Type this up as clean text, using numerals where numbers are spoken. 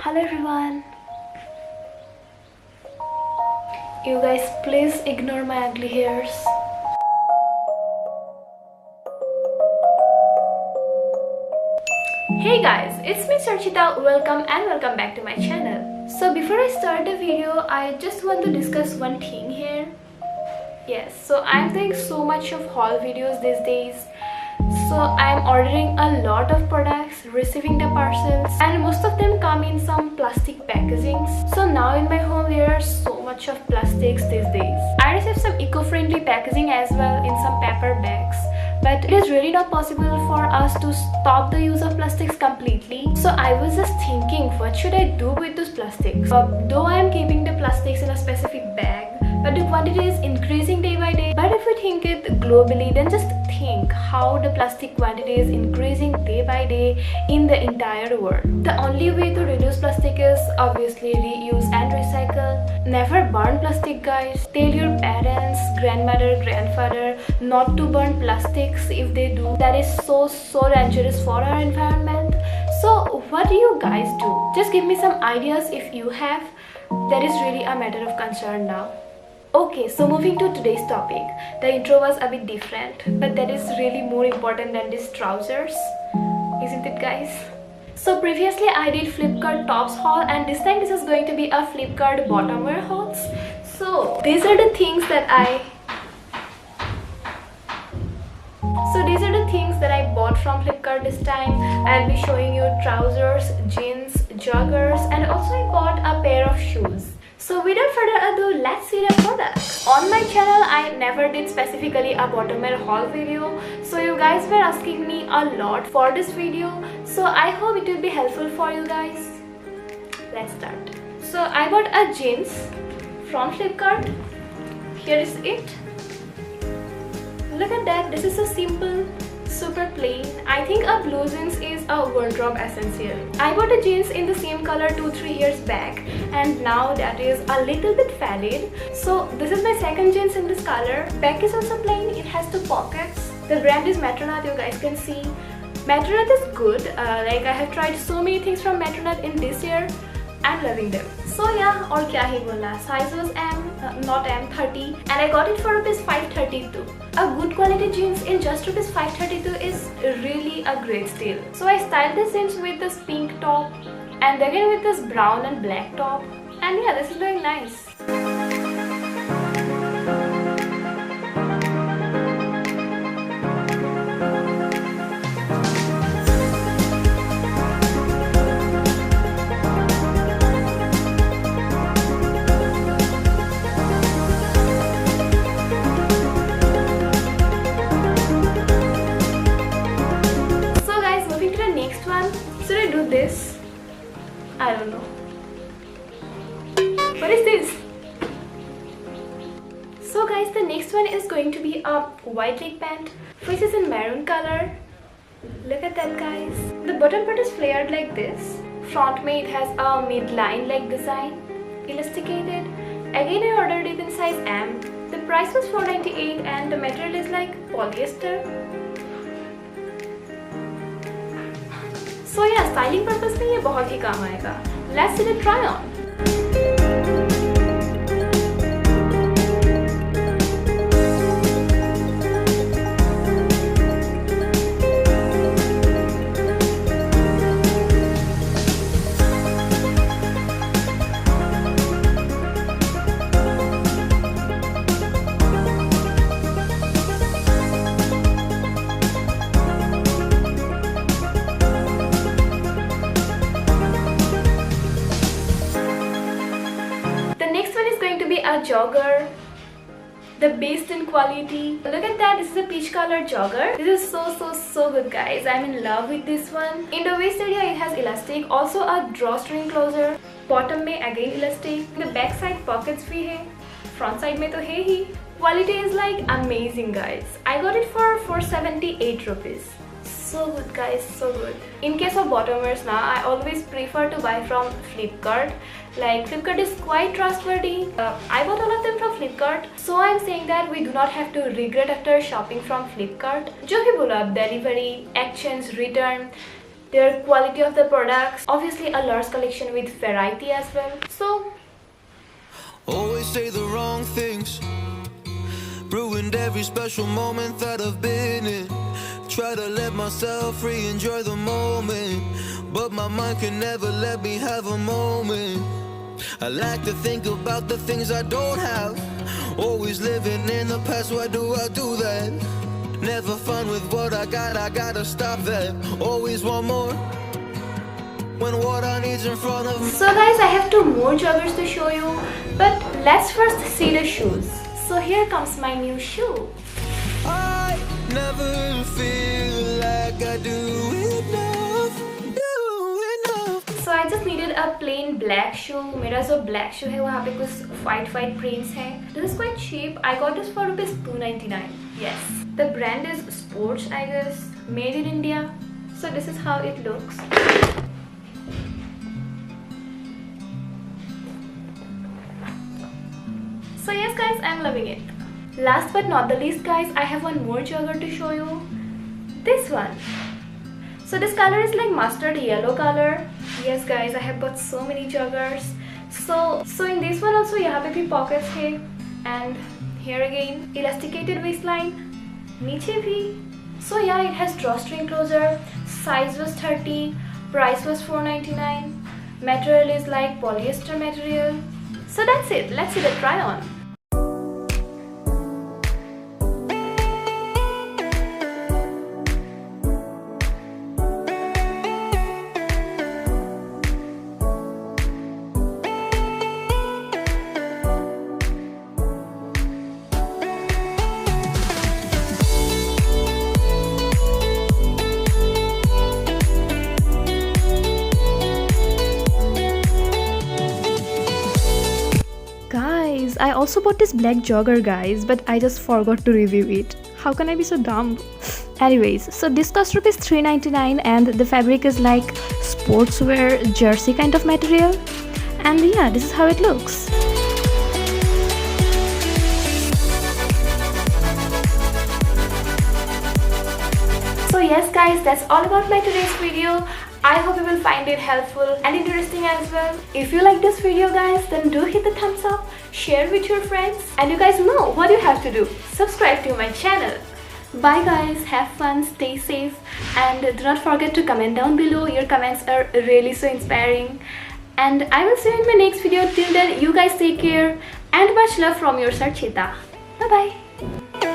Hello everyone. You guys please ignore my ugly hairs. Hey guys, it's me Sarchita. Welcome back to my channel. So before I start the video, I just want to discuss one thing here. Yes, so I'm doing so much of haul videos these days. So I'm ordering a lot of products, receiving the parcels, and most of them come in some plastic packaging. So now in my home there are so much of plastics these days. I received some eco-friendly packaging as well in some paper bags. But it is really not possible for us to stop the use of plastics completely. So I was just thinking, what should I do with those plastics? Though I am keeping the plastics in a specific bag, but the quantity is increasing day by day. But if we think it globally, then just think how the plastic quantity is increasing day by day in the entire world. The only way to reduce plastic is obviously reuse and recycle. Never burn plastic, guys. Tell your parents, grandmother, grandfather not to burn plastics if they do. That is so dangerous for our environment. So what do you guys do? Just give me some ideas if you have. That is really a matter of concern now. Okay, so moving to today's topic. The intro was a bit different, but that is really more important than these trousers, isn't it, guys? So previously I did Flipkart tops haul, and this time this is going to be a Flipkart bottom wear hauls. So these are the things that I bought from Flipkart this time. I'll be showing you trousers, jeans, joggers, and also I bought a pair of shoes. So without further ado, let's see the products. On my channel, I never did specifically a bottom wear haul video. So you guys were asking me a lot for this video. So I hope it will be helpful for you guys. Let's start. So I bought a jeans from Flipkart. Here is it. Look at that. This is so simple, super plain. I think a blue jeans is a wardrobe essential. I bought a jeans in the same color 2-3 years back, and now that is a little bit faded. So this is my second jeans in this color. Back is also plain. It has 2 pockets. The brand is Metronaut. You guys can see Metronaut is good. Like I have tried so many things from Metronaut in this year. I'm loving them. So yeah, और क्या ही बोलना. Size was M, not M, 30, and I got it for ₹532. A good quality jeans in just ₹532 is really a great steal. So I styled this jeans with this pink top, and again with this brown and black top, and yeah, this is doing nice. Should I do this? I don't know. What is this? So guys, the next one is going to be a white leg pant, which is in maroon color. Look at that, guys. The bottom part is flared like this. Front may it has a midline like design, elasticated. Again, I ordered it in size M. The price was $498 and the material is like polyester. So yeah, styling purpose में ये बहुत ही काम आएगा. Let's see the try on. A jogger, the best in quality. Look at that, this is a peach color jogger. This is so good, guys. I'm in love with this one. In the waist area it has elastic, also a drawstring closer. Bottom में again elastic. The back side pockets भी है, front side में तो है ही. Quality is like amazing, guys. I got it for ₹478. So good, guys, so good. In case of bottom wears now, I always prefer to buy from Flipkart. Like Flipkart is quite trustworthy. I bought all of them from Flipkart, so I'm saying that we do not have to regret after shopping from Flipkart. जो भी बोलो आप, delivery, exchange, return, their quality of the products, obviously a large collection with variety as well. So always say the wrong things, ruined every special moment that I've been in. Try to let myself free, enjoy the moment, but my mind can never let me have a moment. I like to think about the things I don't have, always living in the past. Why do I do that? Never fun with what I gotta stop that. Always want more when what I need's in front of me. So guys, I have 2 more joggers to show you, but let's first see the shoes. So here comes my new shoe. I never feel like I do enough. So I just needed a plain black shoe. मेरा जो black shoe है वहाँ पे कुछ white prints हैं. This is quite cheap. I got this for rupees 299. Yes. The brand is Sports, I guess. Made in India. So this is how it looks. So yes guys, I'm loving it. Last but not the least guys, I have one more jogger to show you. This one. So this color is like mustard yellow color. Yes guys, I have bought so many joggers. So in this one also यहाँ पे भी pockets है, and here again elasticated waistline. नीचे भी. So yeah, it has drawstring closure. Size was 30. Price was 499. Material is like polyester material. So that's it. Let's see the try on. I also bought this black jogger guys, but I just forgot to review it. How can I be so dumb? Anyways, so this cost rupees 399 and the fabric is like sportswear jersey kind of material. And yeah, this is how it looks. So yes guys, that's all about my today's video. I hope you will find it helpful and interesting as well. If you like this video guys, then do hit the thumbs up, share with your friends, and you guys know what you have to do. Subscribe to my channel. Bye guys, have fun, stay safe, and do not forget to comment down below. Your comments are really so inspiring. And I will see you in my next video. Till then, you guys take care and much love from your Sarchita. Bye bye.